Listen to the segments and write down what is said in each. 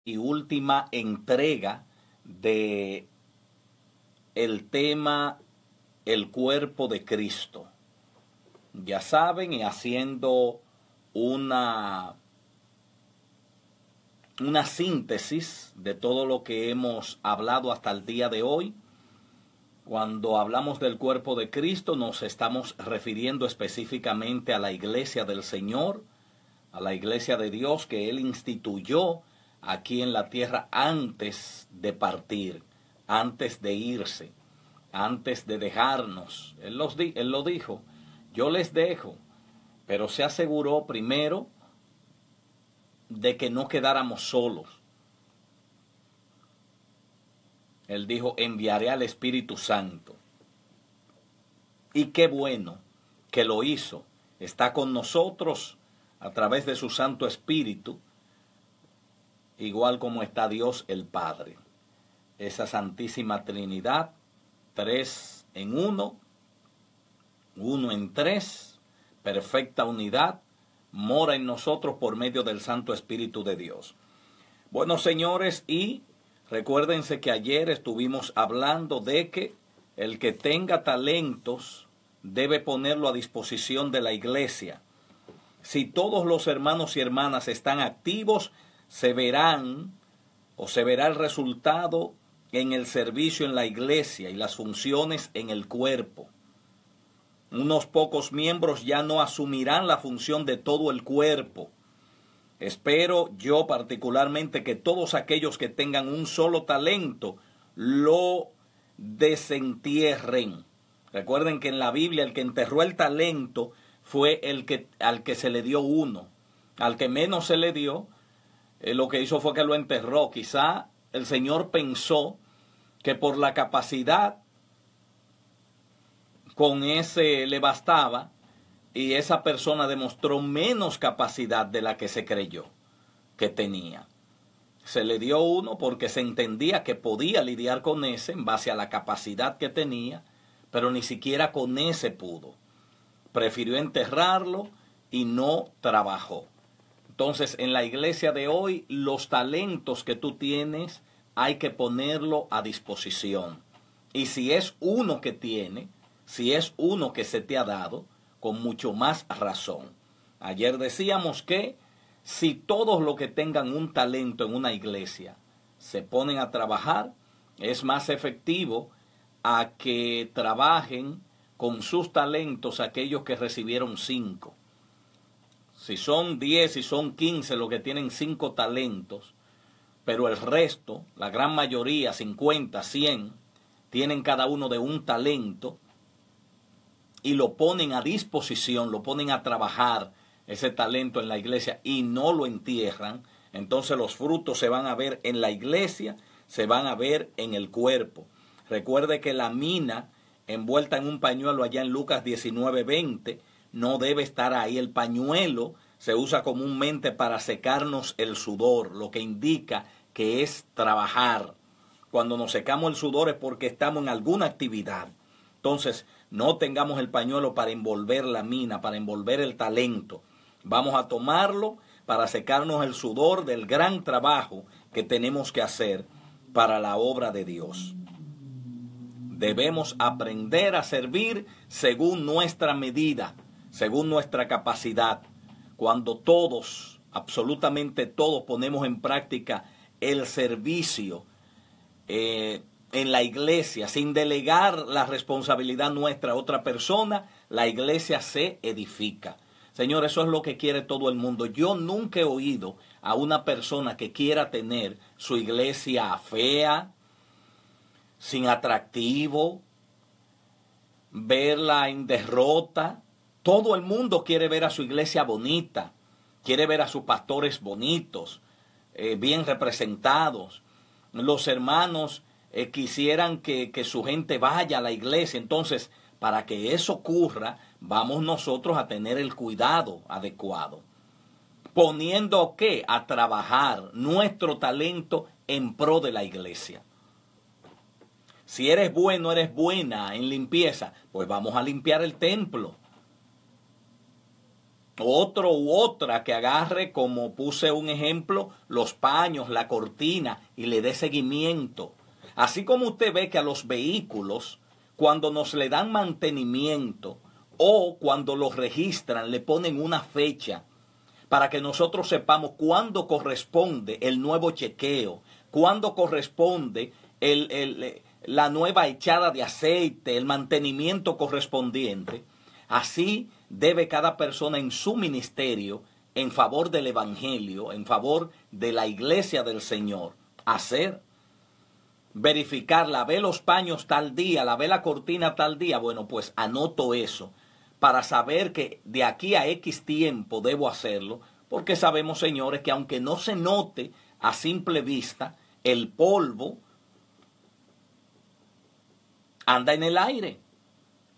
y última entrega de el tema el cuerpo de Cristo. Ya saben, y haciendo una síntesis de todo lo que hemos hablado hasta el día de hoy. Cuando hablamos del cuerpo de Cristo, nos estamos refiriendo específicamente a la iglesia del Señor, a la iglesia de Dios que Él instituyó aquí en la tierra antes de partir, antes de irse, antes de dejarnos. Él lo dijo, yo les dejo, pero se aseguró primero de que no quedáramos solos. Él dijo, enviaré al Espíritu Santo. Y qué bueno que lo hizo. Está con nosotros a través de su Santo Espíritu, igual como está Dios el Padre. Esa Santísima Trinidad, 3 en 1, 1 en 3, perfecta unidad, mora en nosotros por medio del Santo Espíritu de Dios. Bueno, señores, y recuérdense que ayer estuvimos hablando de que el que tenga talentos debe ponerlo a disposición de la iglesia. Si todos los hermanos y hermanas están activos, se verá el resultado en el servicio en la iglesia y las funciones en el cuerpo. Unos pocos miembros ya no asumirán la función de todo el cuerpo. Espero yo particularmente que todos aquellos que tengan un solo talento lo desentierren. Recuerden que en la Biblia el que enterró el talento fue al que se le dio uno. Al que menos se le dio, lo que hizo fue que lo enterró. Quizá el Señor pensó que por la capacidad con ese le bastaba, y esa persona demostró menos capacidad de la que se creyó que tenía. Se le dio uno porque se entendía que podía lidiar con ese en base a la capacidad que tenía, pero ni siquiera con ese pudo. Prefirió enterrarlo y no trabajó. Entonces, en la iglesia de hoy, los talentos que tú tienes hay que ponerlo a disposición. Y si es uno que tiene, si es uno que se te ha dado, con mucho más razón. Ayer decíamos que si todos los que tengan un talento en una iglesia se ponen a trabajar, es más efectivo a que trabajen con sus talentos aquellos que recibieron 5. Si son 10, si son 15 los que tienen 5 talentos, pero el resto, la gran mayoría, 50, 100, tienen cada uno de un talento, y lo ponen a disposición, lo ponen a trabajar ese talento en la iglesia y no lo entierran, entonces los frutos se van a ver en la iglesia, se van a ver en el cuerpo. Recuerde que la mina envuelta en un pañuelo allá en Lucas 19:20 no debe estar ahí. El pañuelo se usa comúnmente para secarnos el sudor, lo que indica que es trabajar. Cuando nos secamos el sudor es porque estamos en alguna actividad. Entonces, no tengamos el pañuelo para envolver la mina, para envolver el talento. Vamos a tomarlo para secarnos el sudor del gran trabajo que tenemos que hacer para la obra de Dios. Debemos aprender a servir según nuestra medida, según nuestra capacidad. Cuando todos, absolutamente todos, ponemos en práctica el servicio, en la iglesia, sin delegar la responsabilidad nuestra a otra persona, la iglesia se edifica. Señor, eso es lo que quiere todo el mundo. Yo nunca he oído a una persona que quiera tener su iglesia fea, sin atractivo, verla en derrota. Todo el mundo quiere ver a su iglesia bonita, quiere ver a sus pastores bonitos, bien representados. Los hermanos quisieran que su gente vaya a la iglesia. Entonces, para que eso ocurra, vamos nosotros a tener el cuidado adecuado. Poniendo ¿qué? A trabajar nuestro talento en pro de la iglesia. Si eres bueno, eres buena en limpieza, pues vamos a limpiar el templo. Otro u otra que agarre, como puse un ejemplo, los paños, la cortina y le dé seguimiento. Así como usted ve que a los vehículos, cuando nos le dan mantenimiento o cuando los registran, le ponen una fecha para que nosotros sepamos cuándo corresponde el nuevo chequeo, cuándo corresponde la nueva echada de aceite, el mantenimiento correspondiente. Así debe cada persona en su ministerio, en favor del Evangelio, en favor de la iglesia del Señor, hacer. Verificar, lavé los paños tal día, lavé la cortina tal día. Bueno, pues anoto eso para saber que de aquí a X tiempo debo hacerlo, porque sabemos, señores, que aunque no se note a simple vista, el polvo anda en el aire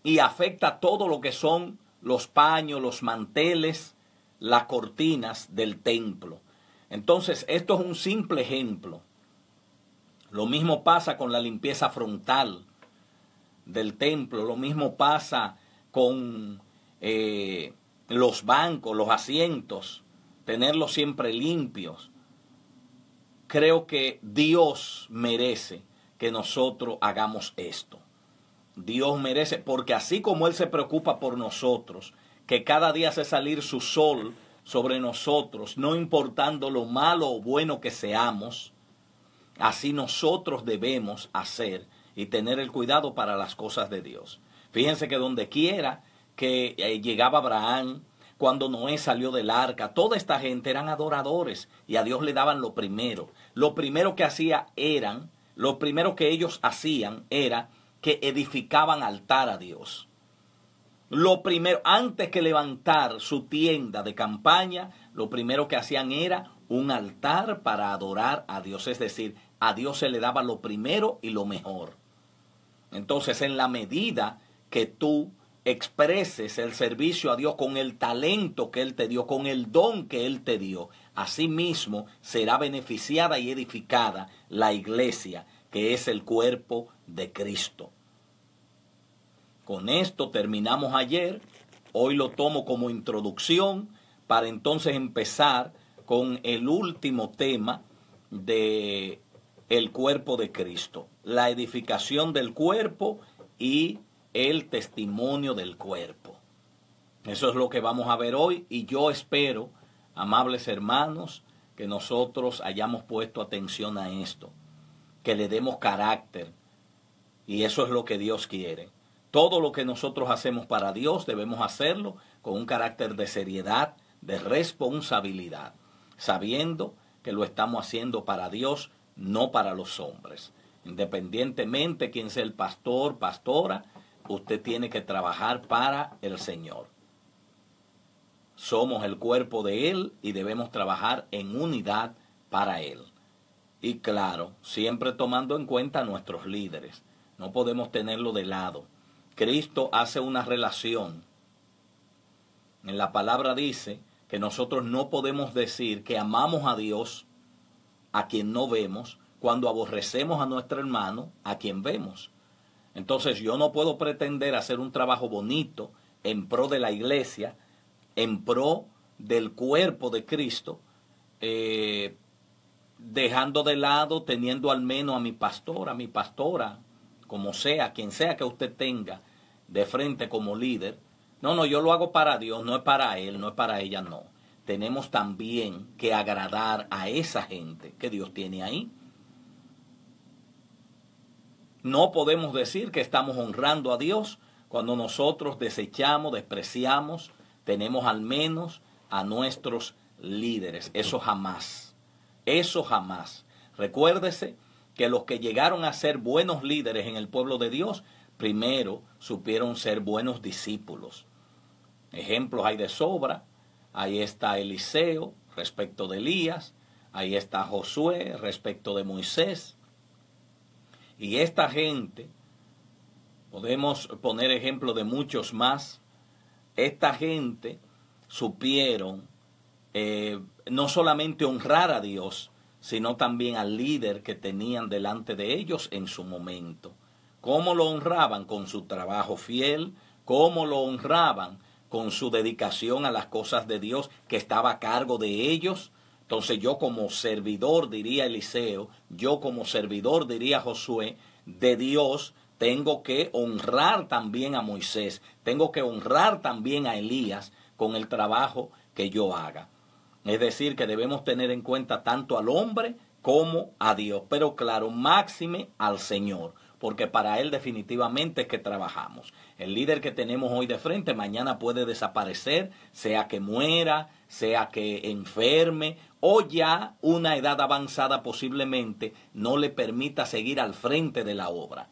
y afecta todo lo que son los paños, los manteles, las cortinas del templo. Entonces, esto es un simple ejemplo. Lo mismo pasa con la limpieza frontal del templo, lo mismo pasa con los bancos, los asientos, tenerlos siempre limpios. Creo que Dios merece que nosotros hagamos esto. Dios merece, porque así como Él se preocupa por nosotros, que cada día hace salir su sol sobre nosotros, no importando lo malo o bueno que seamos, así nosotros debemos hacer y tener el cuidado para las cosas de Dios. Fíjense que donde quiera que llegaba Abraham, cuando Noé salió del arca, toda esta gente eran adoradores y a Dios le daban lo primero. Lo primero que ellos hacían era que edificaban altar a Dios. Lo primero, antes que levantar su tienda de campaña, lo primero que hacían era un altar para adorar a Dios. Es decir, a Dios se le daba lo primero y lo mejor. Entonces, en la medida que tú expreses el servicio a Dios con el talento que Él te dio, con el don que Él te dio, asimismo será beneficiada y edificada la iglesia, que es el cuerpo de Cristo. Con esto terminamos ayer. Hoy lo tomo como introducción para entonces empezar con el último tema de el cuerpo de Cristo, la edificación del cuerpo y el testimonio del cuerpo. Eso es lo que vamos a ver hoy, y yo espero, amables hermanos, que nosotros hayamos puesto atención a esto, que le demos carácter, y eso es lo que Dios quiere. Todo lo que nosotros hacemos para Dios debemos hacerlo con un carácter de seriedad, de responsabilidad, sabiendo que lo estamos haciendo para Dios, no para los hombres. Independientemente quién sea el pastor, pastora, usted tiene que trabajar para el Señor. Somos el cuerpo de Él y debemos trabajar en unidad para Él. Y claro, siempre tomando en cuenta a nuestros líderes. No podemos tenerlo de lado. Cristo hace una relación. En la palabra dice que nosotros no podemos decir que amamos a Dios, a quien no vemos, cuando aborrecemos a nuestro hermano, a quien vemos. Entonces yo no puedo pretender hacer un trabajo bonito en pro de la iglesia, en pro del cuerpo de Cristo, dejando de lado, teniendo al menos a mi pastor, a mi pastora, como sea, quien sea que usted tenga de frente como líder. No, yo lo hago para Dios, no es para él, no es para ella, no. Tenemos también que agradar a esa gente que Dios tiene ahí. No podemos decir que estamos honrando a Dios cuando nosotros desechamos, despreciamos, tenemos al menos a nuestros líderes. Eso jamás. Eso jamás. Recuérdese que los que llegaron a ser buenos líderes en el pueblo de Dios, primero supieron ser buenos discípulos. Ejemplos hay de sobra. Ahí está Eliseo respecto de Elías. Ahí está Josué respecto de Moisés. Y esta gente, podemos poner ejemplo de muchos más, esta gente supieron no solamente honrar a Dios, sino también al líder que tenían delante de ellos en su momento. ¿Cómo lo honraban? Con su trabajo fiel. ¿Cómo lo honraban? con su dedicación a las cosas de Dios, que estaba a cargo de ellos. Entonces yo como servidor, diría Eliseo, yo como servidor, diría Josué, de Dios, tengo que honrar también a Moisés, tengo que honrar también a Elías con el trabajo que yo haga. Es decir, que debemos tener en cuenta tanto al hombre como a Dios, pero claro, máxime al Señor, porque para Él definitivamente es que trabajamos. El líder que tenemos hoy de frente mañana puede desaparecer, sea que muera, sea que enferme, o ya una edad avanzada posiblemente no le permita seguir al frente de la obra.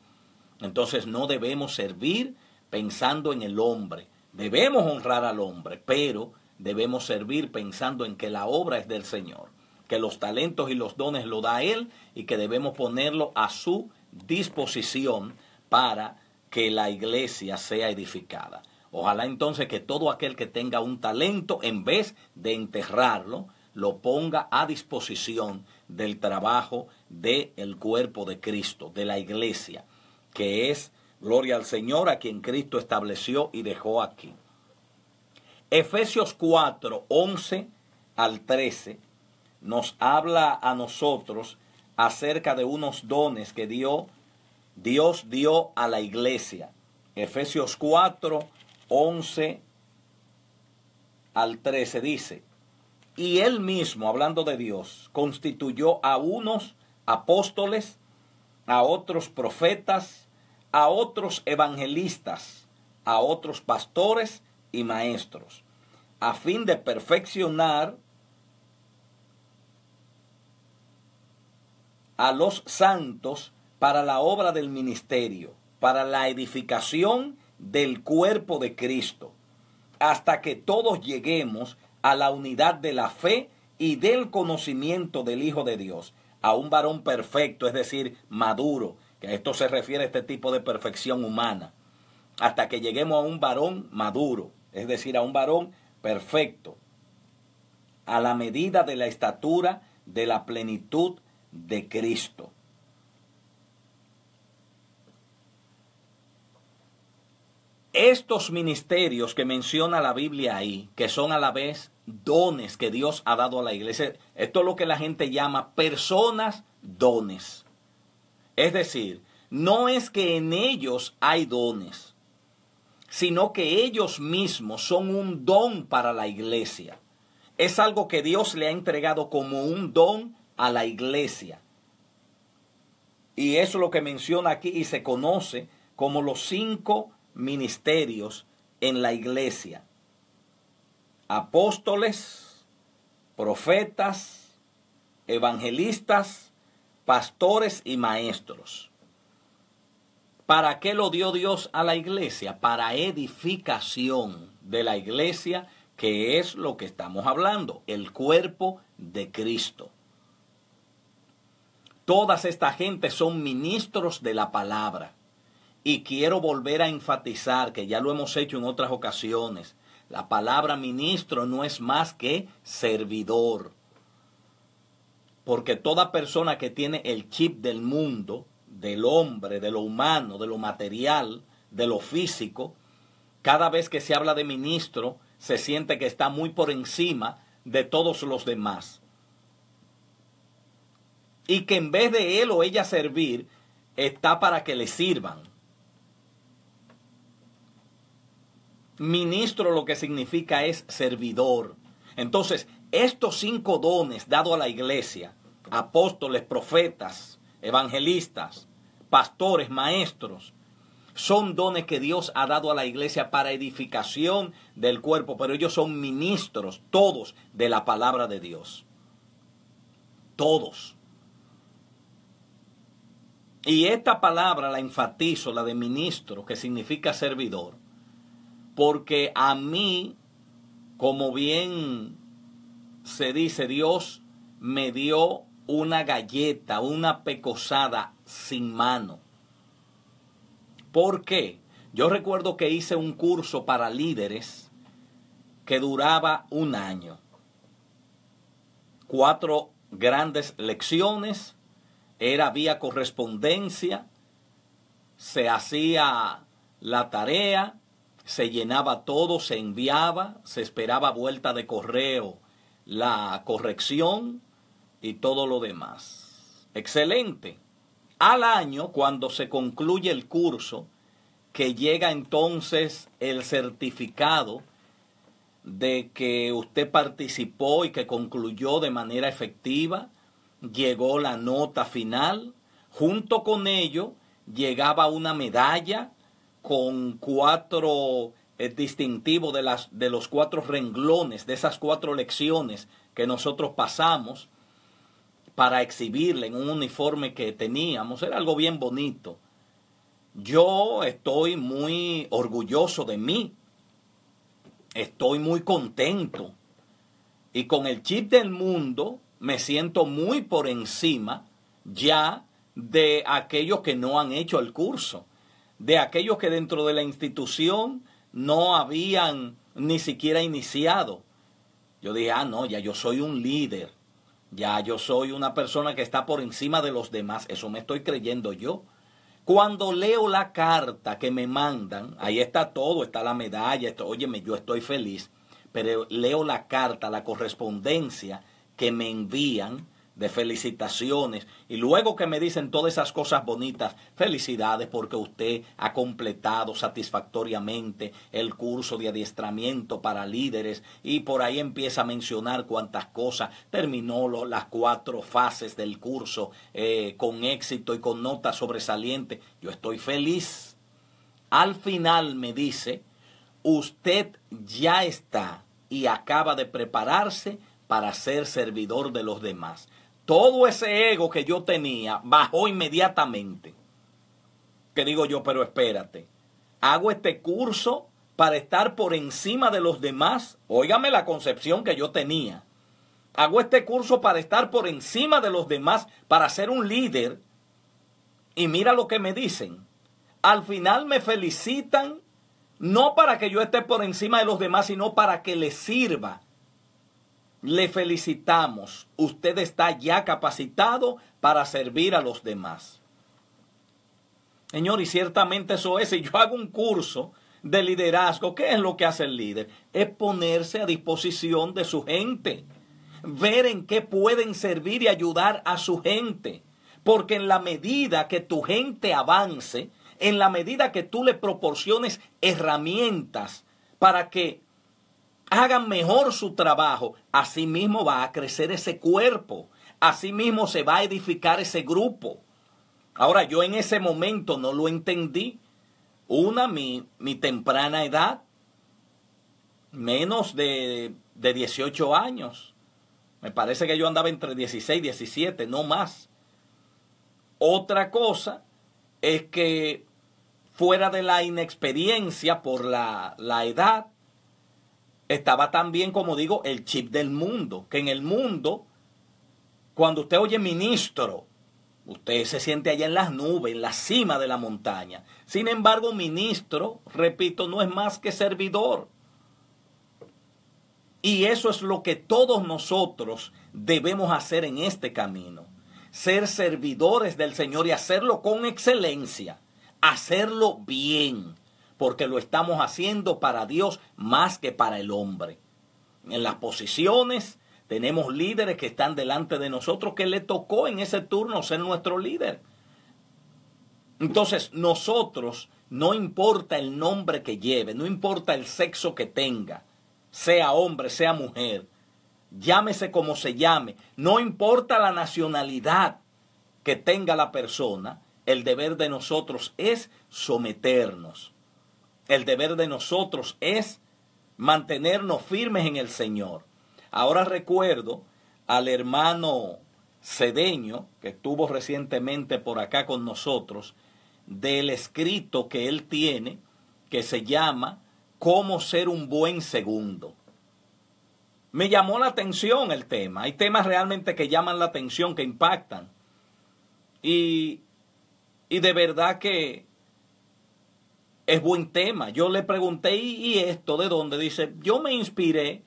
Entonces no debemos servir pensando en el hombre. Debemos honrar al hombre, pero debemos servir pensando en que la obra es del Señor, que los talentos y los dones lo da Él y que debemos ponerlo a su disposición para que la iglesia sea edificada. Ojalá entonces que todo aquel que tenga un talento, en vez de enterrarlo, lo ponga a disposición del trabajo del cuerpo de Cristo, de la iglesia, que es, gloria al Señor, a quien Cristo estableció y dejó aquí. Efesios 4, 11 al 13 nos habla a nosotros acerca de unos dones que Dios dio a la iglesia. Efesios 4, 11 al 13 dice: y Él mismo, hablando de Dios, constituyó a unos apóstoles, a otros profetas, a otros evangelistas, a otros pastores y maestros, a fin de perfeccionar a los santos para la obra del ministerio, para la edificación del cuerpo de Cristo, hasta que todos lleguemos a la unidad de la fe y del conocimiento del Hijo de Dios, a un varón perfecto, es decir, maduro, que a esto se refiere este tipo de perfección humana, hasta que lleguemos a un varón maduro, es decir, a un varón perfecto, a la medida de la estatura de la plenitud de Cristo. Estos ministerios que menciona la Biblia ahí, que son a la vez dones que Dios ha dado a la iglesia, esto es lo que la gente llama personas dones. Es decir, no es que en ellos hay dones, sino que ellos mismos son un don para la iglesia. Es algo que Dios le ha entregado como un don a la iglesia. Y eso es lo que menciona aquí y se conoce como los 5 ministerios en la iglesia: apóstoles, profetas, evangelistas, pastores y maestros. ¿Para qué lo dio Dios a la iglesia? Para edificación de la iglesia, que es lo que estamos hablando, el cuerpo de Cristo. Todas esta gente son ministros de la palabra. Y quiero volver a enfatizar, que ya lo hemos hecho en otras ocasiones, la palabra ministro no es más que servidor. Porque toda persona que tiene el chip del mundo, del hombre, de lo humano, de lo material, de lo físico, cada vez que se habla de ministro, se siente que está muy por encima de todos los demás. Y que en vez de él o ella servir, está para que le sirvan. Ministro lo que significa es servidor. Entonces, estos 5 dones dados a la iglesia, apóstoles, profetas, evangelistas, pastores, maestros, son dones que Dios ha dado a la iglesia para edificación del cuerpo, pero ellos son ministros, todos, de la palabra de Dios. Todos. Y esta palabra la enfatizo, la de ministro, que significa servidor, porque a mí, como bien se dice, Dios me dio una galleta, una pecosada sin mano. ¿Por qué? Yo recuerdo que hice un curso para líderes que duraba 1 año. 4 grandes lecciones, era vía correspondencia, se hacía la tarea, se llenaba todo, se enviaba, se esperaba vuelta de correo, la corrección y todo lo demás. Excelente. Al año, cuando se concluye el curso, que llega entonces el certificado de que usted participó y que concluyó de manera efectiva, llegó la nota final, junto con ello llegaba una medalla con 4 distintivos de los 4 renglones, de esas 4 lecciones que nosotros pasamos para exhibirle en un uniforme que teníamos. Era algo bien bonito. Yo estoy muy orgulloso de mí. Estoy muy contento. Y con el chip del mundo me siento muy por encima ya de aquellos que no han hecho el curso, de aquellos que dentro de la institución no habían ni siquiera iniciado. Yo dije, no, ya yo soy un líder, ya yo soy una persona que está por encima de los demás, eso me estoy creyendo yo. Cuando leo la carta que me mandan, ahí está todo, está la medalla, óyeme, yo estoy feliz, pero leo la carta, la correspondencia que me envían de felicitaciones, y luego que me dicen todas esas cosas bonitas, felicidades porque usted ha completado satisfactoriamente el curso de adiestramiento para líderes, y por ahí empieza a mencionar cuántas cosas, terminó las 4 fases del curso con éxito y con notas sobresalientes. Yo estoy feliz. Al final me dice, usted ya está y acaba de prepararse para ser servidor de los demás. Todo ese ego que yo tenía bajó inmediatamente. Que digo yo, pero espérate, hago este curso para estar por encima de los demás. Óigame la concepción que yo tenía. Hago este curso para estar por encima de los demás, para ser un líder. Y mira lo que me dicen. Al final me felicitan, no para que yo esté por encima de los demás, sino para que les sirva. Le felicitamos. Usted está ya capacitado para servir a los demás. Señor, y ciertamente eso es. Si yo hago un curso de liderazgo, ¿qué es lo que hace el líder? Es ponerse a disposición de su gente. Ver en qué pueden servir y ayudar a su gente. Porque en la medida que tu gente avance, en la medida que tú le proporciones herramientas para que hagan mejor su trabajo, así mismo va a crecer ese cuerpo, así mismo se va a edificar ese grupo. Ahora, yo en ese momento no lo entendí. Mi temprana edad, menos de 18 años. Me parece que yo andaba entre 16 y 17, no más. Otra cosa es que fuera de la inexperiencia por la edad, estaba también, como digo, el chip del mundo. Que en el mundo, cuando usted oye ministro, usted se siente allá en las nubes, en la cima de la montaña. Sin embargo, ministro, repito, no es más que servidor. Y eso es lo que todos nosotros debemos hacer en este camino. Ser servidores del Señor y hacerlo con excelencia. Hacerlo bien. Porque lo estamos haciendo para Dios más que para el hombre. En las posiciones tenemos líderes que están delante de nosotros que le tocó en ese turno ser nuestro líder. Entonces nosotros, no importa el nombre que lleve, no importa el sexo que tenga, sea hombre, sea mujer, llámese como se llame, no importa la nacionalidad que tenga la persona, el deber de nosotros es someternos. El deber de nosotros es mantenernos firmes en el Señor. Ahora recuerdo al hermano Cedeño, que estuvo recientemente por acá con nosotros, del escrito que él tiene, que se llama Cómo ser un buen segundo. Me llamó la atención el tema. Hay temas realmente que llaman la atención, que impactan. Y de verdad que es buen tema. Yo le pregunté, ¿y esto de dónde? Dice, yo me inspiré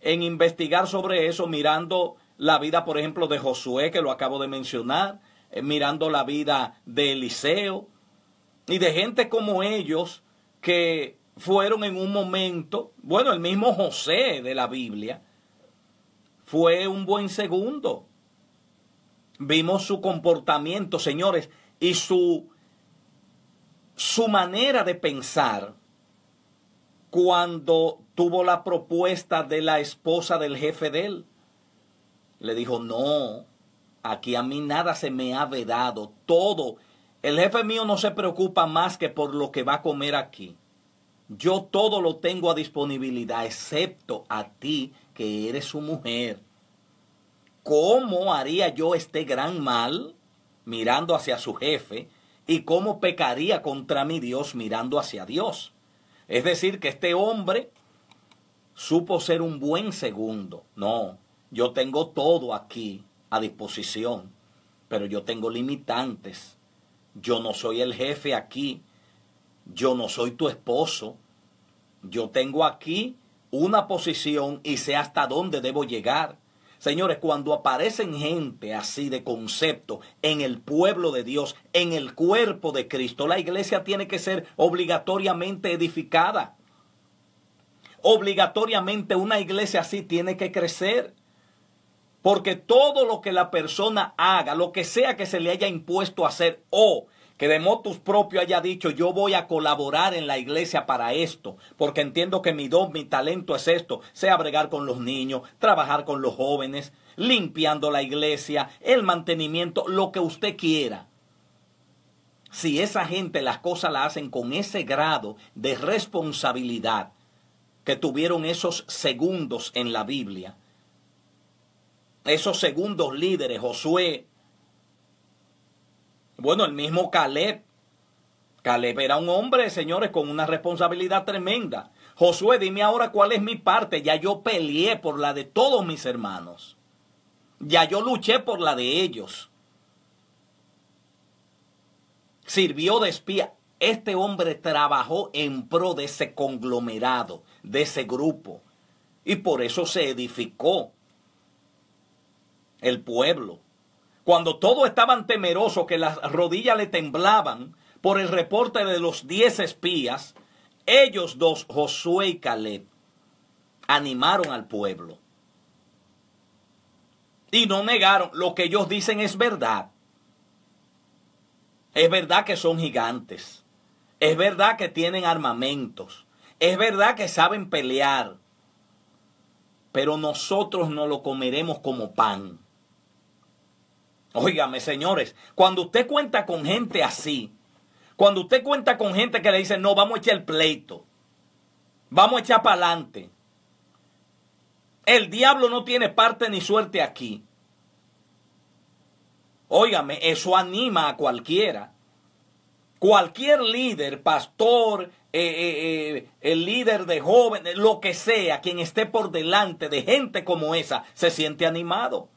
en investigar sobre eso mirando la vida, por ejemplo, de Josué, que lo acabo de mencionar, mirando la vida de Eliseo y de gente como ellos que fueron en un momento, bueno, el mismo José de la Biblia fue un buen segundo. Vimos su comportamiento, señores, y su manera de pensar cuando tuvo la propuesta de la esposa del jefe de él. Le dijo, no, aquí a mí nada se me ha vedado, todo. El jefe mío no se preocupa más que por lo que va a comer aquí. Yo todo lo tengo a disponibilidad, excepto a ti, que eres su mujer. ¿Cómo haría yo este gran mal mirando hacia su jefe? ¿Y cómo pecaría contra mi Dios mirando hacia Dios? Es decir, que este hombre supo ser un buen segundo. No, yo tengo todo aquí a disposición, pero yo tengo limitantes. Yo no soy el jefe aquí. Yo no soy tu esposo. Yo tengo aquí una posición y sé hasta dónde debo llegar. Señores, cuando aparecen gente así de concepto en el pueblo de Dios, en el cuerpo de Cristo, la iglesia tiene que ser obligatoriamente edificada. Obligatoriamente una iglesia así tiene que crecer. Porque todo lo que la persona haga, lo que sea que se le haya impuesto a hacer o que de motus propio haya dicho yo voy a colaborar en la iglesia para esto, porque entiendo que mi don, mi talento es esto, sea bregar con los niños, trabajar con los jóvenes, limpiando la iglesia, el mantenimiento, lo que usted quiera. Si esa gente las cosas las hacen con ese grado de responsabilidad que tuvieron esos segundos en la Biblia, esos segundos líderes, Josué, bueno, el mismo Caleb. Caleb era un hombre, señores, con una responsabilidad tremenda. Josué, dime ahora cuál es mi parte. Ya yo peleé por la de todos mis hermanos. Ya yo luché por la de ellos. Sirvió de espía. Este hombre trabajó en pro de ese conglomerado, de ese grupo. Y por eso se edificó el pueblo. Cuando todos estaban temerosos, que las rodillas le temblaban por el reporte de los 10 espías, ellos dos, Josué y Caleb, animaron al pueblo. Y no negaron, lo que ellos dicen es verdad. Es verdad que son gigantes. Es verdad que tienen armamentos. Es verdad que saben pelear. Pero nosotros no lo comeremos como pan. Óigame, señores, cuando usted cuenta con gente así, cuando usted cuenta con gente que le dice, no, vamos a echar el pleito, vamos a echar para adelante, el diablo no tiene parte ni suerte aquí. Óigame, eso anima a cualquiera. Cualquier líder, pastor, el líder de jóvenes, lo que sea, quien esté por delante de gente como esa, se siente animado.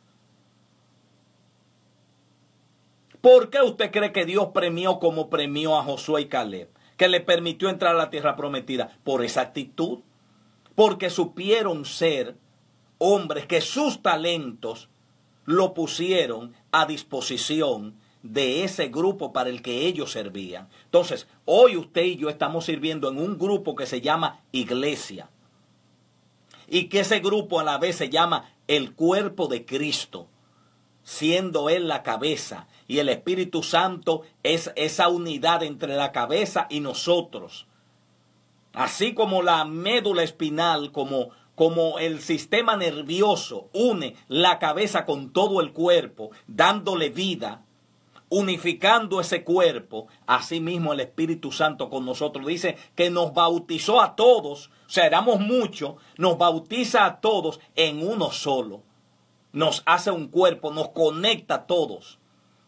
¿Por qué usted cree que Dios premió como premió a Josué y Caleb? Que le permitió entrar a la tierra prometida. Por esa actitud. Porque supieron ser hombres que sus talentos lo pusieron a disposición de ese grupo para el que ellos servían. Entonces, hoy usted y yo estamos sirviendo en un grupo que se llama iglesia. Y que ese grupo a la vez se llama el cuerpo de Cristo, siendo Él la cabeza. Y el Espíritu Santo es esa unidad entre la cabeza y nosotros. Así como la médula espinal, como el sistema nervioso une la cabeza con todo el cuerpo, dándole vida, unificando ese cuerpo, así mismo el Espíritu Santo con nosotros. Dice que nos bautizó a todos, o sea, éramos muchos, nos bautiza a todos en uno solo. Nos hace un cuerpo, nos conecta a todos.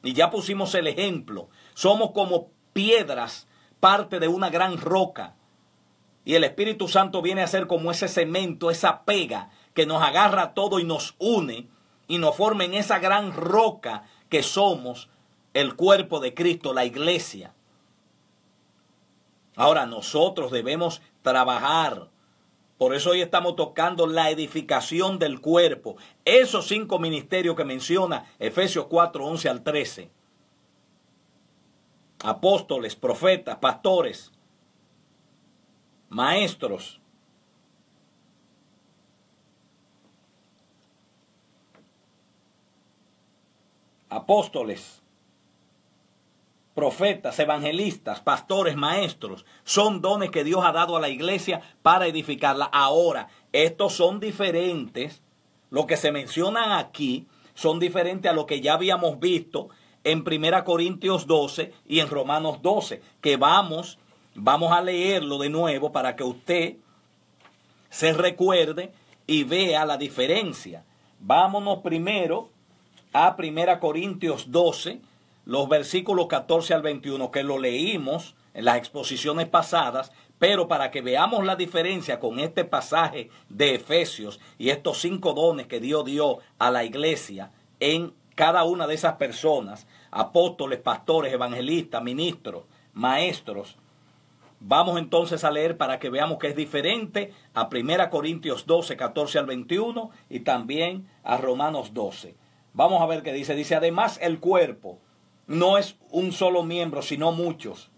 Y ya pusimos el ejemplo. Somos como piedras, parte de una gran roca. Y el Espíritu Santo viene a ser como ese cemento, esa pega que nos agarra todo y nos une y nos forma en esa gran roca que somos el cuerpo de Cristo, la iglesia. Ahora nosotros debemos trabajar. Por eso hoy estamos tocando la edificación del cuerpo. Esos 5 ministerios que menciona Efesios 4, 11 al 13. Apóstoles, profetas, pastores. maestros, apóstoles, profetas, evangelistas, pastores, maestros, son dones que Dios ha dado a la iglesia para edificarla. Ahora, estos son diferentes, lo que se mencionan aquí son diferentes a lo que ya habíamos visto en 1 Corintios 12 y en Romanos 12, que vamos a leerlo de nuevo para que usted se recuerde y vea la diferencia. Vámonos primero a 1 Corintios 12, los versículos 14 al 21, que lo leímos en las exposiciones pasadas, pero para que veamos la diferencia con este pasaje de Efesios y estos 5 dones que Dios dio a la iglesia en cada una de esas personas, apóstoles, pastores, evangelistas, ministros, maestros. Vamos entonces a leer para que veamos que es diferente a 1 Corintios 12, 14 al 21 y también a Romanos 12. Vamos a ver qué dice. Dice, además el cuerpo no es un solo miembro, sino muchos.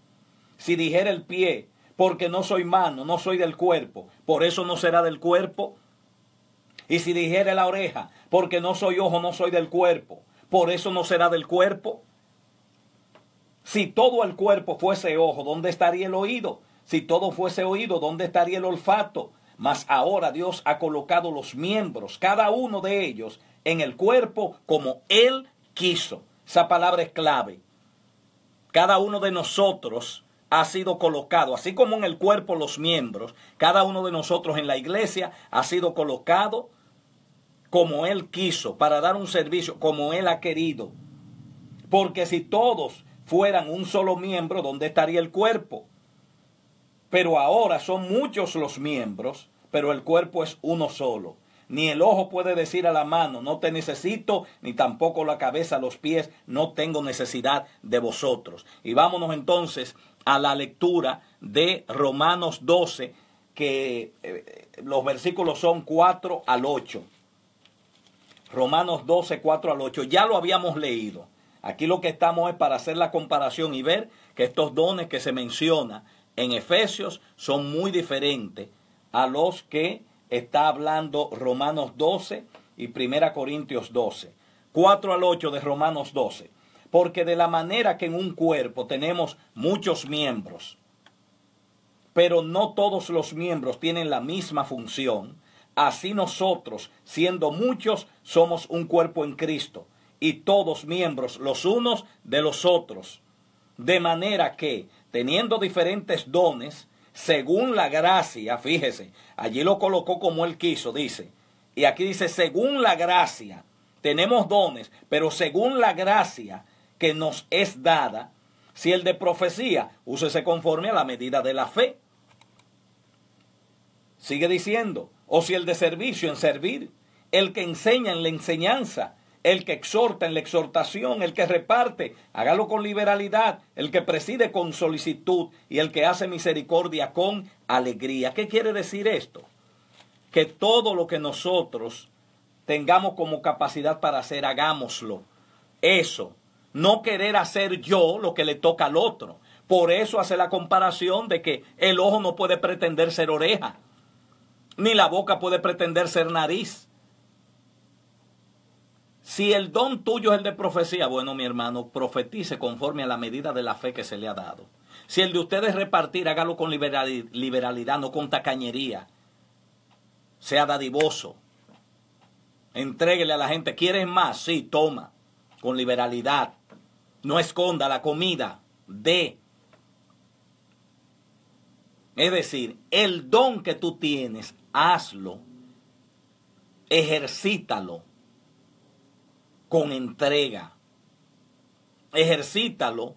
Si dijera el pie, porque no soy mano, no soy del cuerpo, por eso no será del cuerpo. Y si dijera la oreja, porque no soy ojo, no soy del cuerpo, por eso no será del cuerpo. Si todo el cuerpo fuese ojo, ¿dónde estaría el oído? Si todo fuese oído, ¿dónde estaría el olfato? Mas ahora Dios ha colocado los miembros, cada uno de ellos, en el cuerpo como Él quiso. Esa palabra es clave. Cada uno de nosotros ha sido colocado, así como en el cuerpo los miembros, cada uno de nosotros en la iglesia ha sido colocado como Él quiso, para dar un servicio como Él ha querido. Porque si todos fueran un solo miembro, ¿dónde estaría el cuerpo? Pero ahora son muchos los miembros, pero el cuerpo es uno solo. Ni el ojo puede decir a la mano, no te necesito, ni tampoco la cabeza, los pies, no tengo necesidad de vosotros. Y vámonos entonces a la lectura de Romanos 12, que los versículos son 4 al 8. Romanos 12, 4 al 8. Ya lo habíamos leído. Aquí lo que estamos es para hacer la comparación y ver que estos dones que se menciona en Efesios son muy diferentes a los que está hablando Romanos 12 y 1 Corintios 12. 4 al 8 de Romanos 12. Porque de la manera que en un cuerpo tenemos muchos miembros, pero no todos los miembros tienen la misma función, así nosotros, siendo muchos, somos un cuerpo en Cristo, y todos miembros los unos de los otros. De manera que, teniendo diferentes dones, según la gracia, fíjese, allí lo colocó como Él quiso, dice. Y aquí dice, según la gracia, tenemos dones, pero según la gracia que nos es dada, si el de profecía, úsese conforme a la medida de la fe. Sigue diciendo, o si el de servicio, en servir, el que enseña en la enseñanza, el que exhorta en la exhortación, el que reparte, hágalo con liberalidad, el que preside con solicitud y el que hace misericordia con alegría. ¿Qué quiere decir esto? Que todo lo que nosotros tengamos como capacidad para hacer, hagámoslo. Eso, no querer hacer yo lo que le toca al otro. Por eso hace la comparación de que el ojo no puede pretender ser oreja, ni la boca puede pretender ser nariz. Si el don tuyo es el de profecía, bueno, mi hermano, profetice conforme a la medida de la fe que se le ha dado. Si el de ustedes es repartir, hágalo con liberalidad, no con tacañería. Sea dadivoso. Entréguele a la gente. ¿Quieres más? Sí, toma. Con liberalidad. No esconda la comida. Dé. Es decir, el don que tú tienes, hazlo. Ejercítalo. Con entrega. Ejercítalo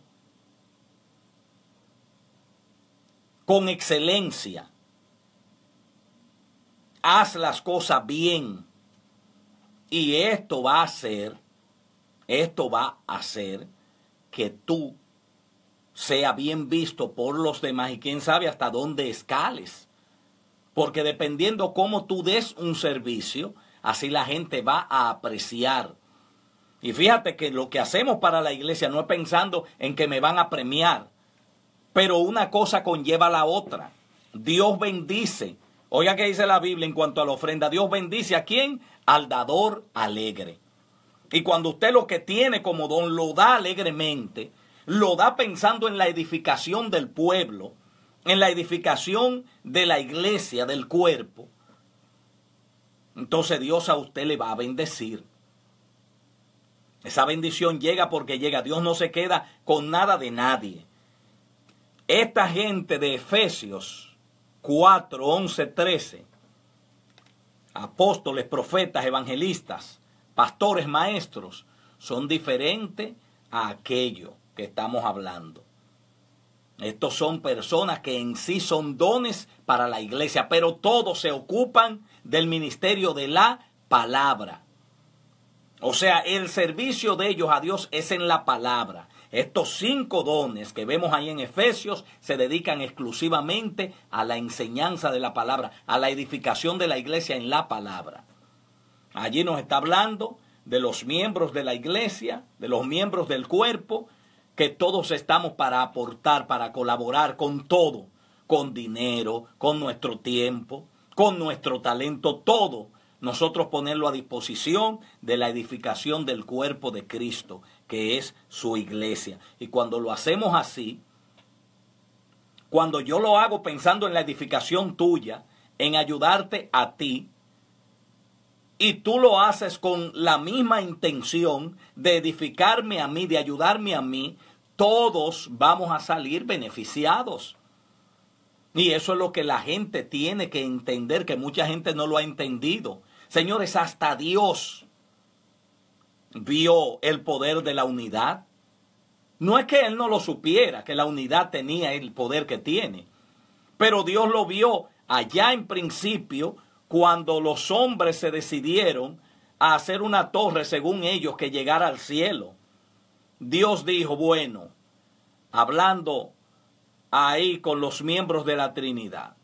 con excelencia. Haz las cosas bien. Y esto va a hacer que tú sea bien visto por los demás y quién sabe hasta dónde escales. Porque dependiendo cómo tú des un servicio, así la gente va a apreciar. Y fíjate que lo que hacemos para la iglesia no es pensando en que me van a premiar, pero una cosa conlleva a la otra. Dios bendice. Oiga que dice la Biblia en cuanto a la ofrenda. Dios bendice ¿a quién? Al dador alegre. Y cuando usted lo que tiene como don lo da alegremente, lo da pensando en la edificación del pueblo, en la edificación de la iglesia, del cuerpo, entonces Dios a usted le va a bendecir. Esa bendición llega porque llega. Dios no se queda con nada de nadie. Esta gente de Efesios 4, 11, 13, apóstoles, profetas, evangelistas, pastores, maestros, son diferentes a aquello que estamos hablando. Estos son personas que en sí son dones para la iglesia, pero todos se ocupan del ministerio de la palabra. O sea, el servicio de ellos a Dios es en la palabra. Estos 5 dones que vemos ahí en Efesios se dedican exclusivamente a la enseñanza de la palabra, a la edificación de la iglesia en la palabra. Allí nos está hablando de los miembros de la iglesia, de los miembros del cuerpo, que todos estamos para aportar, para colaborar con todo, con dinero, con nuestro tiempo, con nuestro talento, todo. Nosotros ponerlo a disposición de la edificación del cuerpo de Cristo, que es su iglesia. Y cuando lo hacemos así, cuando yo lo hago pensando en la edificación tuya, en ayudarte a ti, y tú lo haces con la misma intención de edificarme a mí, de ayudarme a mí, todos vamos a salir beneficiados. Y eso es lo que la gente tiene que entender, que mucha gente no lo ha entendido. Señores, hasta Dios vio el poder de la unidad. No es que Él no lo supiera, que la unidad tenía el poder que tiene. Pero Dios lo vio allá en principio, cuando los hombres se decidieron a hacer una torre, según ellos, que llegara al cielo. Dios dijo, bueno, hablando ahí con los miembros de la Trinidad,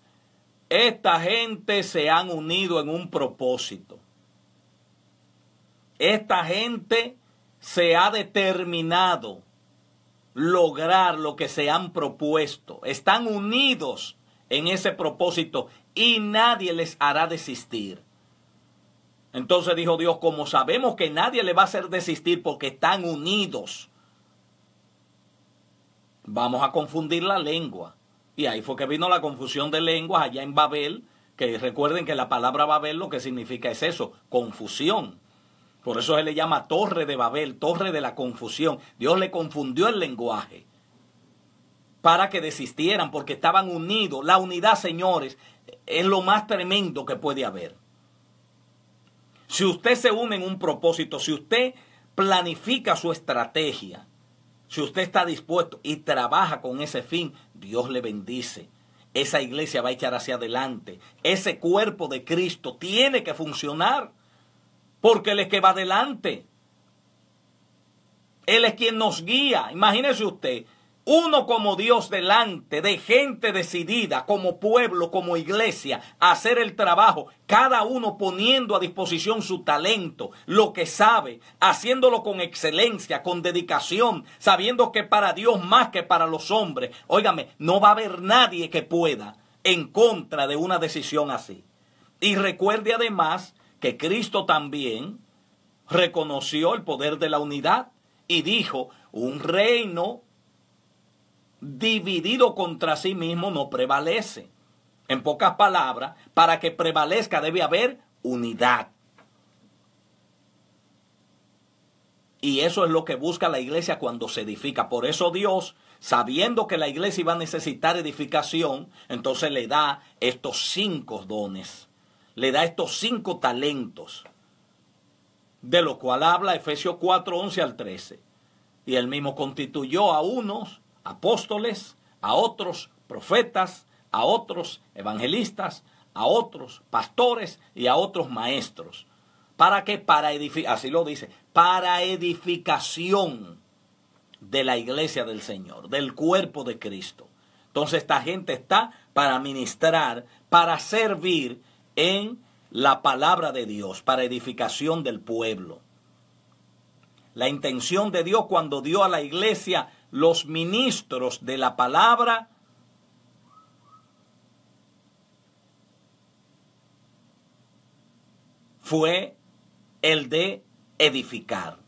esta gente se han unido en un propósito. Esta gente se ha determinado lograr lo que se han propuesto. Están unidos en ese propósito y nadie les hará desistir. Entonces dijo Dios, como sabemos que nadie le va a hacer desistir porque están unidos, vamos a confundir la lengua. Y ahí fue que vino la confusión de lenguas allá en Babel, que recuerden que la palabra Babel lo que significa es eso, confusión. Por eso se le llama Torre de Babel, Torre de la confusión. Dios le confundió el lenguaje para que desistieran, porque estaban unidos. La unidad, señores, es lo más tremendo que puede haber. Si usted se une en un propósito, si usted planifica su estrategia, si usted está dispuesto y trabaja con ese fin, Dios le bendice. Esa iglesia va a echar hacia adelante. Ese cuerpo de Cristo tiene que funcionar, porque Él es que va adelante. Él es quien nos guía. Imagínese usted, uno como Dios delante de gente decidida, como pueblo, como iglesia, a hacer el trabajo, cada uno poniendo a disposición su talento, lo que sabe, haciéndolo con excelencia, con dedicación, sabiendo que para Dios más que para los hombres, óigame, no va a haber nadie que pueda en contra de una decisión así. Y recuerde además que Cristo también reconoció el poder de la unidad y dijo, un reino dividido contra sí mismo no prevalece. En pocas palabras, para que prevalezca debe haber unidad. Y eso es lo que busca la iglesia cuando se edifica. Por eso Dios, sabiendo que la iglesia iba a necesitar edificación, entonces le da estos 5 dones. Le da estos 5 talentos, de lo cual habla Efesios 4, 11 al 13. Y él mismo constituyó a unos apóstoles, a otros profetas, a otros evangelistas, a otros pastores y a otros maestros. ¿Para qué? Así lo dice, para edificación de la iglesia del Señor, del cuerpo de Cristo. Entonces esta gente está para ministrar, para servir en la palabra de Dios, para edificación del pueblo. La intención de Dios cuando dio a la iglesia los ministros de la palabra fue el de edificar.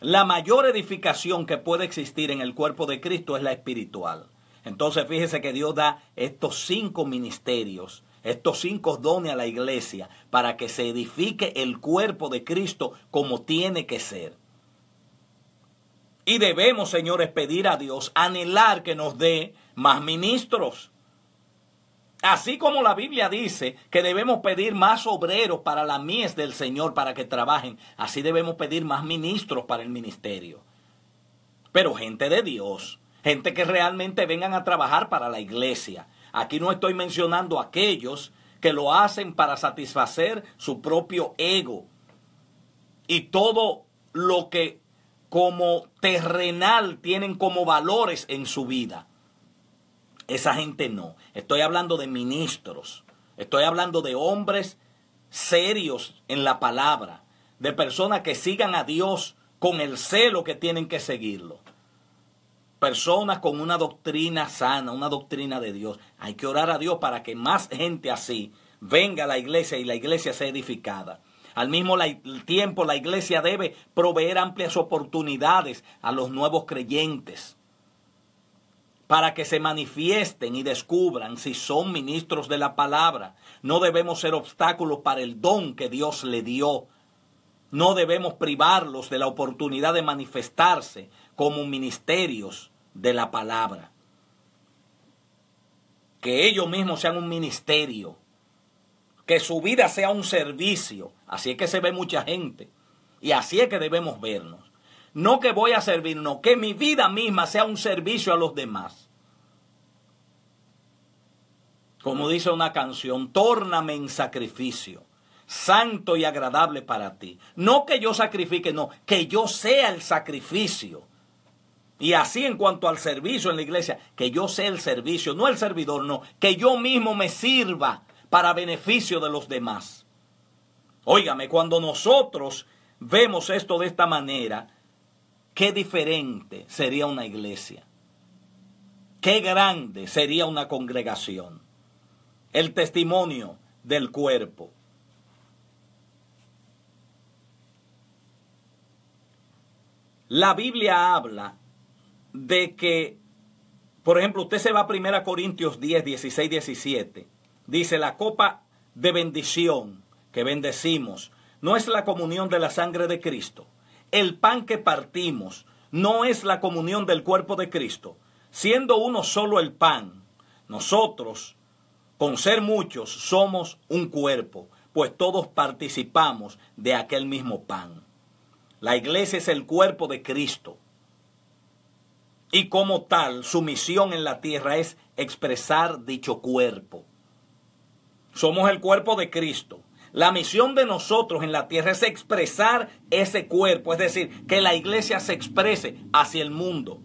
La mayor edificación que puede existir en el cuerpo de Cristo es la espiritual. Entonces fíjese que Dios da estos 5 ministerios, estos 5 dones a la iglesia para que se edifique el cuerpo de Cristo como tiene que ser. Y debemos, señores, pedir a Dios, anhelar que nos dé más ministros. Así como la Biblia dice que debemos pedir más obreros para la mies del Señor para que trabajen, así debemos pedir más ministros para el ministerio. Pero gente de Dios, gente que realmente vengan a trabajar para la iglesia. Aquí no estoy mencionando a aquellos que lo hacen para satisfacer su propio ego y todo lo que como terrenal tienen como valores en su vida. Esa gente no. Estoy hablando de ministros. Estoy hablando de hombres serios en la palabra. De personas que sigan a Dios con el celo que tienen que seguirlo. Personas con una doctrina sana, una doctrina de Dios. Hay que orar a Dios para que más gente así venga a la iglesia y la iglesia sea edificada. Al mismo tiempo, la iglesia debe proveer amplias oportunidades a los nuevos creyentes para que se manifiesten y descubran si son ministros de la palabra. No debemos ser obstáculos para el don que Dios le dio. No debemos privarlos de la oportunidad de manifestarse como ministerios de la palabra. Que ellos mismos sean un ministerio. Que su vida sea un servicio. Así es que se ve mucha gente. Y así es que debemos vernos. No que voy a servir, no, que mi vida misma sea un servicio a los demás. Como dice una canción, tórname en sacrificio, santo y agradable para ti. No que yo sacrifique, no, que yo sea el sacrificio. Y así en cuanto al servicio en la iglesia, que yo sea el servicio, no el servidor, no, que yo mismo me sirva para beneficio de los demás. Óigame, cuando nosotros vemos esto de esta manera, qué diferente sería una iglesia. Qué grande sería una congregación. El testimonio del cuerpo. La Biblia habla de que, por ejemplo, usted se va a 1 Corintios 10, 16, 17. Dice, la copa de bendición que bendecimos no es la comunión de la sangre de Cristo. El pan que partimos no es la comunión del cuerpo de Cristo. Siendo uno solo el pan, nosotros, con ser muchos, somos un cuerpo, pues todos participamos de aquel mismo pan. La iglesia es el cuerpo de Cristo. Y como tal, su misión en la tierra es expresar dicho cuerpo. Somos el cuerpo de Cristo. La misión de nosotros en la tierra es expresar ese cuerpo, es decir, que la iglesia se exprese hacia el mundo.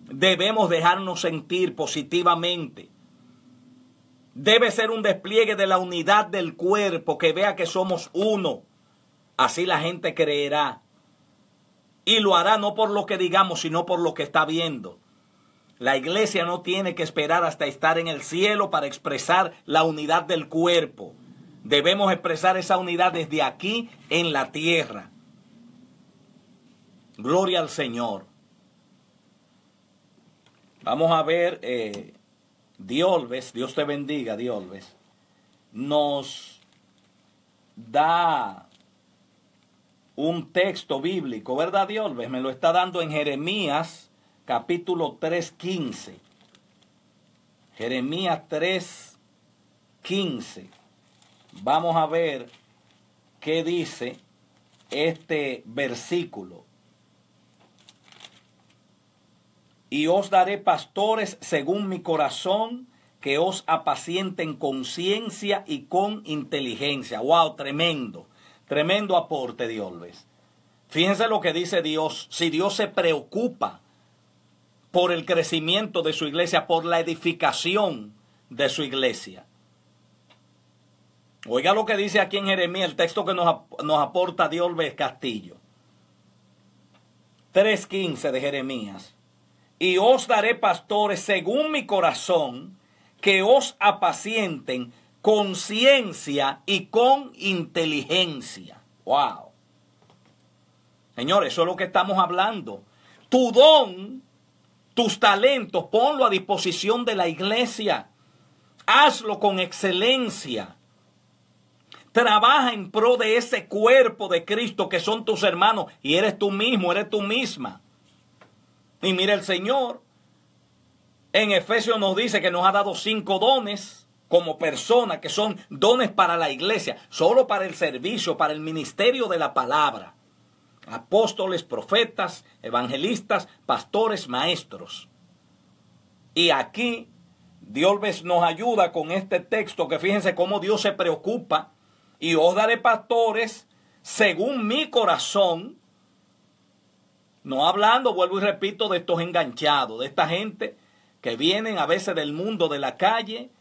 Debemos dejarnos sentir positivamente. Debe ser un despliegue de la unidad del cuerpo, que vea que somos uno. Así la gente creerá. Y lo hará no por lo que digamos, sino por lo que está viendo. La iglesia no tiene que esperar hasta estar en el cielo para expresar la unidad del cuerpo. Debemos expresar esa unidad desde aquí en la tierra. Gloria al Señor. Vamos a ver, Diolves, Dios te bendiga, Diolves, nos da un texto bíblico, ¿verdad, Diolves? Me lo está dando en Jeremías capítulo 3:15. Jeremías 3:15. Vamos a ver qué dice este versículo. Y os daré pastores según mi corazón, que os apacienten con ciencia y con inteligencia. ¡Wow! Tremendo. Tremendo aporte, Diolves. Fíjense lo que dice Dios. Si Dios se preocupa por el crecimiento de su iglesia, por la edificación de su iglesia. Oiga lo que dice aquí en Jeremías, el texto que nos aporta Diolves Castillo. 3:15 de Jeremías. Y os daré pastores según mi corazón, que os apacienten con ciencia y con inteligencia. ¡Wow! Señores, eso es lo que estamos hablando. Tu don, tus talentos, ponlo a disposición de la iglesia. Hazlo con excelencia. Trabaja en pro de ese cuerpo de Cristo que son tus hermanos y eres tú mismo, eres tú misma. Y mira, el Señor en Efesios nos dice que nos ha dado 5 dones como personas, que son dones para la iglesia, solo para el servicio, para el ministerio de la palabra. Apóstoles, profetas, evangelistas, pastores, maestros. Y aquí Dios nos ayuda con este texto, que fíjense cómo Dios se preocupa. Y os daré pastores según mi corazón. No hablando, vuelvo y repito, de estos enganchados, de esta gente que vienen a veces del mundo de la calle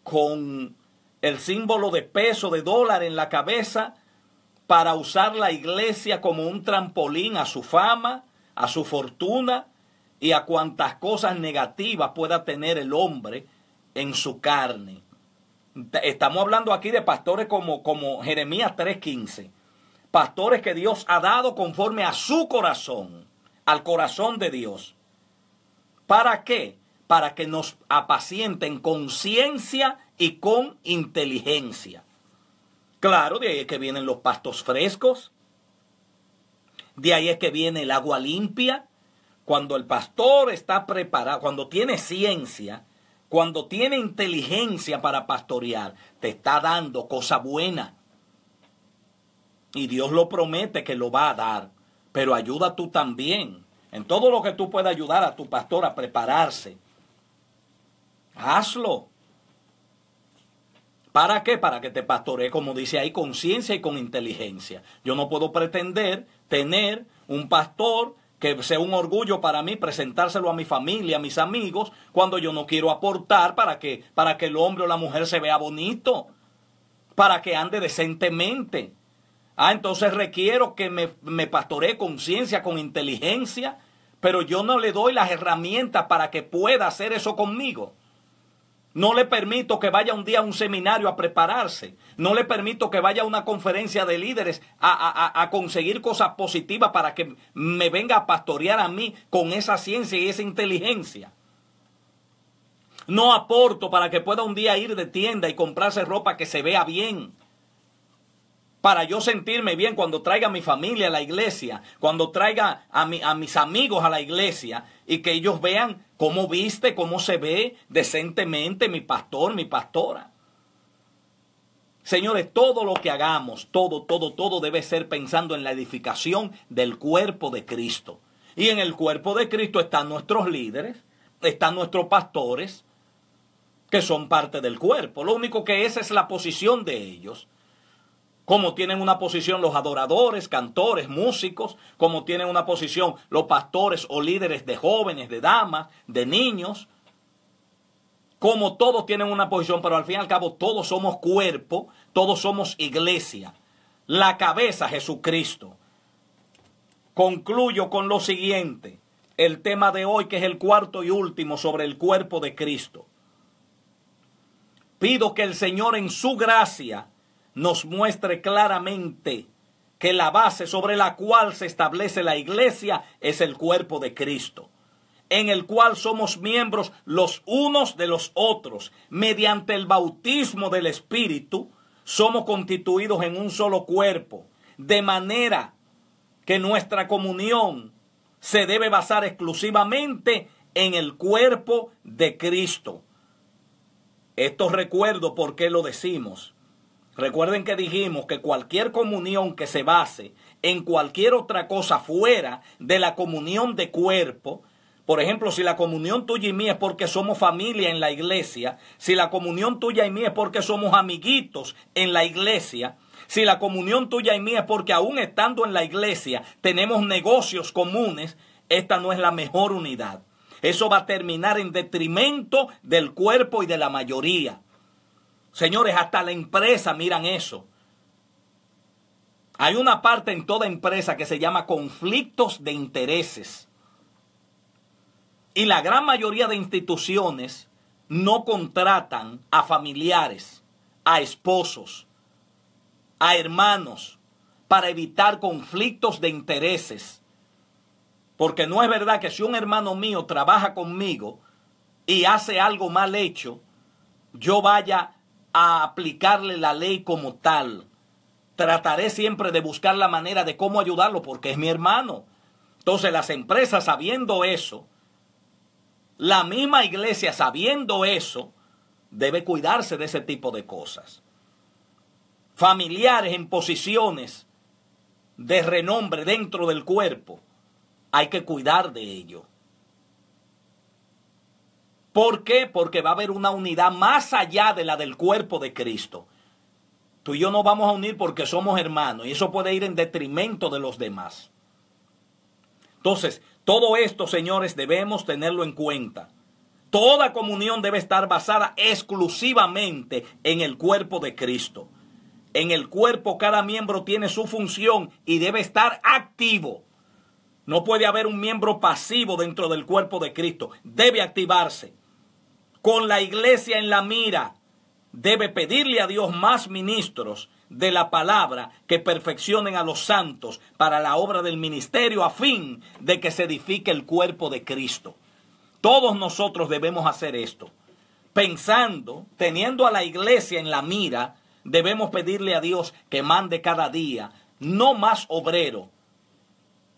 con el símbolo de peso, de dólar en la cabeza, para usar la iglesia como un trampolín a su fama, a su fortuna y a cuantas cosas negativas pueda tener el hombre en su carne. Estamos hablando aquí de pastores como Jeremías 3:15. Pastores que Dios ha dado conforme a su corazón, al corazón de Dios. ¿Para qué? Para que nos apacienten con ciencia y con inteligencia. Claro, de ahí es que vienen los pastos frescos. De ahí es que viene el agua limpia. Cuando el pastor está preparado, cuando tiene ciencia, cuando tiene inteligencia para pastorear, te está dando cosa buena. Y Dios lo promete que lo va a dar. Pero ayuda tú también. En todo lo que tú puedas ayudar a tu pastor a prepararse. Hazlo. ¿Para qué? Para que te pastoree, como dice ahí, con ciencia y con inteligencia. Yo no puedo pretender tener un pastor que sea un orgullo para mí presentárselo a mi familia, a mis amigos, cuando yo no quiero aportar para que el hombre o la mujer se vea bonito, para que ande decentemente. Entonces requiero que me pastoree con ciencia, con inteligencia, pero yo no le doy las herramientas para que pueda hacer eso conmigo. No le permito que vaya un día a un seminario a prepararse. No le permito que vaya a una conferencia de líderes a conseguir cosas positivas para que me venga a pastorear a mí con esa ciencia y esa inteligencia. No aporto para que pueda un día ir de tienda y comprarse ropa que se vea bien. Para yo sentirme bien cuando traiga a mi familia a la iglesia, cuando traiga a mis amigos a la iglesia y que ellos vean cómo viste, cómo se ve decentemente mi pastor, mi pastora. Señores, todo lo que hagamos, todo debe ser pensando en la edificación del cuerpo de Cristo. Y en el cuerpo de Cristo están nuestros líderes, están nuestros pastores, que son parte del cuerpo. Lo único que esa es la posición de ellos. Como tienen una posición los adoradores, cantores, músicos, como tienen una posición los pastores o líderes de jóvenes, de damas, de niños. Como todos tienen una posición, pero al fin y al cabo todos somos cuerpo, todos somos iglesia. La cabeza, Jesucristo. Concluyo con lo siguiente. El tema de hoy, que es el cuarto y último, sobre el cuerpo de Cristo. Pido que el Señor en su gracia nos muestre claramente que la base sobre la cual se establece la iglesia es el cuerpo de Cristo, en el cual somos miembros los unos de los otros. Mediante el bautismo del Espíritu somos constituidos en un solo cuerpo, de manera que nuestra comunión se debe basar exclusivamente en el cuerpo de Cristo. Esto recuerdo por qué lo decimos. Recuerden que dijimos que cualquier comunión que se base en cualquier otra cosa fuera de la comunión de cuerpo, por ejemplo, si la comunión tuya y mía es porque somos familia en la iglesia, si la comunión tuya y mía es porque somos amiguitos en la iglesia, si la comunión tuya y mía es porque aún estando en la iglesia tenemos negocios comunes, esta no es la mejor unidad. Eso va a terminar en detrimento del cuerpo y de la mayoría. Señores, hasta la empresa miran eso. Hay una parte en toda empresa que se llama conflictos de intereses. Y la gran mayoría de instituciones no contratan a familiares, a esposos, a hermanos, para evitar conflictos de intereses. Porque no es verdad que si un hermano mío trabaja conmigo y hace algo mal hecho, yo vaya a aplicarle la ley como tal. Trataré siempre de buscar la manera de cómo ayudarlo porque es mi hermano. Entonces las empresas sabiendo eso, la misma iglesia sabiendo eso, debe cuidarse de ese tipo de cosas. Familiares en posiciones de renombre dentro del cuerpo, hay que cuidar de ello. ¿Por qué? Porque va a haber una unidad más allá de la del cuerpo de Cristo. Tú y yo nos vamos a unir porque somos hermanos y eso puede ir en detrimento de los demás. Entonces, todo esto, señores, debemos tenerlo en cuenta. Toda comunión debe estar basada exclusivamente en el cuerpo de Cristo. En el cuerpo cada miembro tiene su función y debe estar activo. No puede haber un miembro pasivo dentro del cuerpo de Cristo. Debe activarse. Con la iglesia en la mira, debe pedirle a Dios más ministros de la palabra que perfeccionen a los santos para la obra del ministerio a fin de que se edifique el cuerpo de Cristo. Todos nosotros debemos hacer esto. Pensando, teniendo a la iglesia en la mira, debemos pedirle a Dios que mande cada día no más obrero.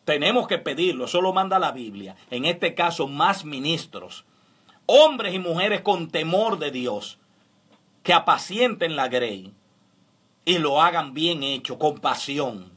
Tenemos que pedirlo, eso lo manda la Biblia. En este caso, más ministros. Hombres y mujeres con temor de Dios, que apacienten la grey y lo hagan bien hecho, con pasión.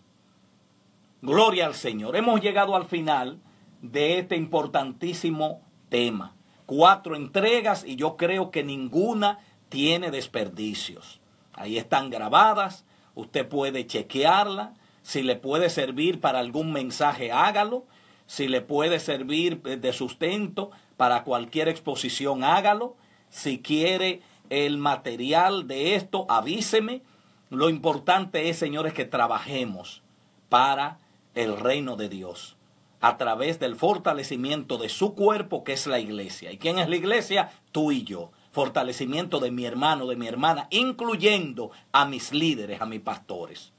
Gloria al Señor. Hemos llegado al final de este importantísimo tema. 4 entregas y yo creo que ninguna tiene desperdicios. Ahí están grabadas, usted puede chequearla. Si le puede servir para algún mensaje, hágalo. Si le puede servir de sustento para cualquier exposición, hágalo. Si quiere el material de esto, avíseme. Lo importante es, señores, que trabajemos para el reino de Dios a través del fortalecimiento de su cuerpo, que es la iglesia. ¿Y quién es la iglesia? Tú y yo. Fortalecimiento de mi hermano, de mi hermana, incluyendo a mis líderes, a mis pastores.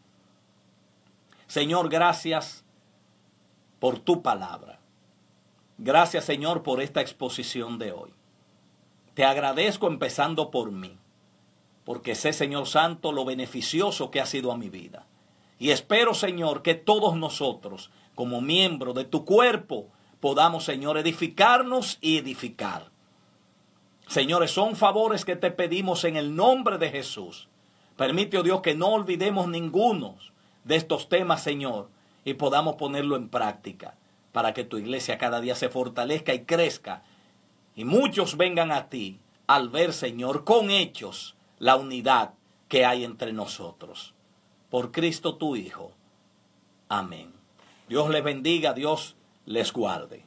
Señor, gracias por tu palabra. Gracias, Señor, por esta exposición de hoy. Te agradezco empezando por mí, porque sé, Señor Santo, lo beneficioso que ha sido a mi vida. Y espero, Señor, que todos nosotros, como miembros de tu cuerpo, podamos, Señor, edificarnos y edificar. Señores, son favores que te pedimos en el nombre de Jesús. Permite, oh Dios, que no olvidemos ninguno de estos temas, Señor, y podamos ponerlo en práctica para que tu iglesia cada día se fortalezca y crezca y muchos vengan a ti al ver, Señor, con hechos la unidad que hay entre nosotros. Por Cristo tu Hijo. Amén. Dios les bendiga, Dios les guarde.